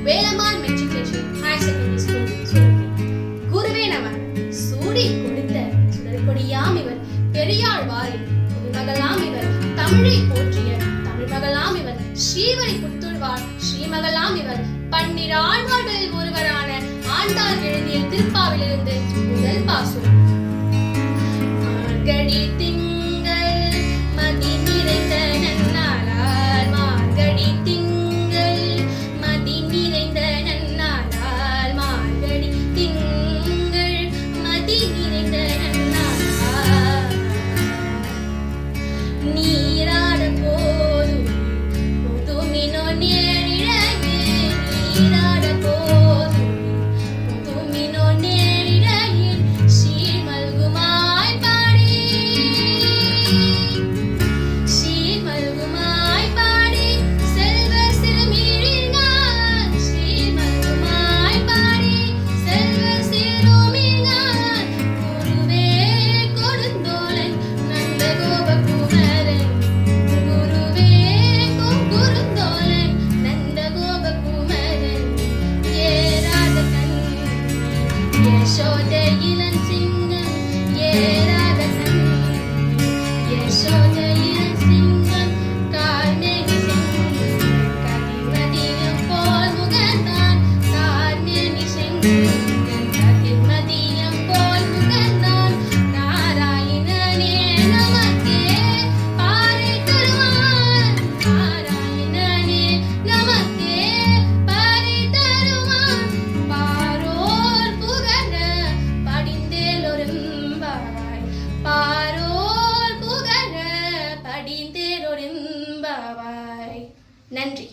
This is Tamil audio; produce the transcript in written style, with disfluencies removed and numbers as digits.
Velammal matriculation higher secondary school சுரப்பி. குருவே நம. சூடி கொடுத்த சுடர்கொடியாம் இவர், பெரியாழ்வாரின் புதுமகளாம் இவர், தமிழை போற்றிய தமிழ் மகளாம் இவர், ஸ்ரீவரி புத்துழ்வார் ஸ்ரீமகளாம் இவர், பன்னிராழ்வார்களில் ஒருவரான ஆண்டாள் எழுதிய திருப்பாவிலிருந்து முதல் பாசுரம். மார்கழி திங்கள் மதி நிறைந்த நன்னாளால், மார்கழி திங்கள் மதி நிறைந்த நன்னாளால், மார்கழி திங்கள் மதி நிறைந்த நன்னாளால், நீராட போதும் புதுமினோ நேரிழையே, நீராட போதும் புதுமினோ நேரிழையே, சீர்மல்குமாய் பாடி, சீர்மல்குமாய் பாடி செல்வ சிறுமிழினான், சீர்மல்குமாய் பாடி செல்வ சிறுமிழினான், குருவே கொடுந்தோளன் நந்தகோப குமரன், குருவே கொடுந்தோளன் நந்தகோப குமரன், ஏராத கண்ணி யசோத இளஞ்சிங்கம், ஏராத கண்ணி யசோத இளஞ்சிங்கம், கார்மேனி செங்கன் கதிர்மதியம் போல் முகந்தான், கார்மேனி செங்கன் கதிர்மதியம் போல் முகந்தான், நாராயணனே நமக்கே பாறை தருவான், நாராயணனே நமக்கே பாறை தருவான், பாரோர் புகழ படிந்தேலொரும்பாவாய், பாரோர் புகழ படிந்தேலொரும்பாவாய். நன்றி.